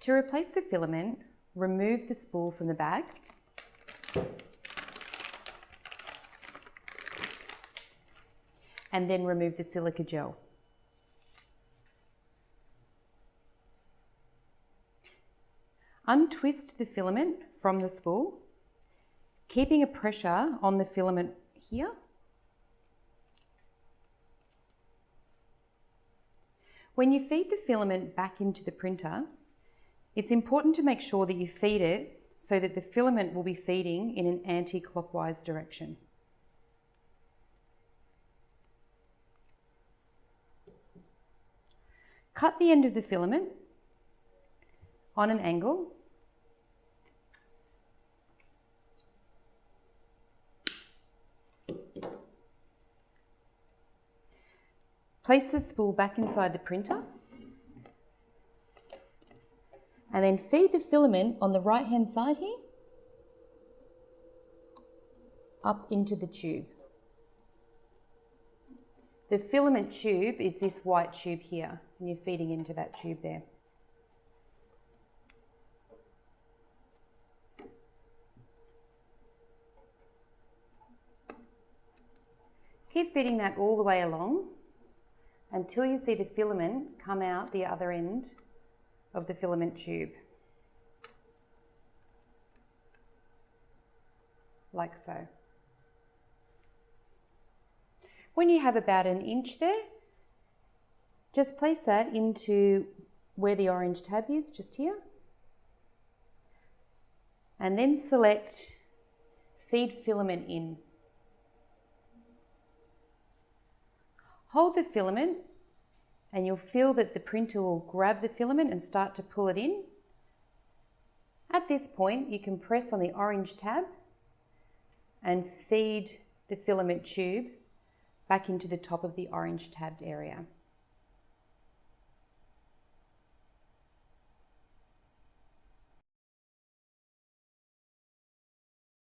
To replace the filament, remove the spool from the bag. And then remove the silica gel. Untwist the filament from the spool, keeping a pressure on the filament here. When you feed the filament back into the printer, it's important to make sure that you feed it so that the filament will be feeding in an anti-clockwise direction. Cut the end of the filament on an angle. Place the spool back inside the printer and then feed the filament on the right hand side here up into the tube. The filament tube is this white tube here, and you're feeding into that tube there. Keep feeding that all the way along until you see the filament come out the other end of the filament tube, like so. When you have about an inch there, just place that into where the orange tab is, just here, and then select Feed Filament In. Hold the filament and you'll feel that the printer will grab the filament and start to pull it in. At this point, you can press on the orange tab and feed the filament tube back into the top of the orange tabbed area.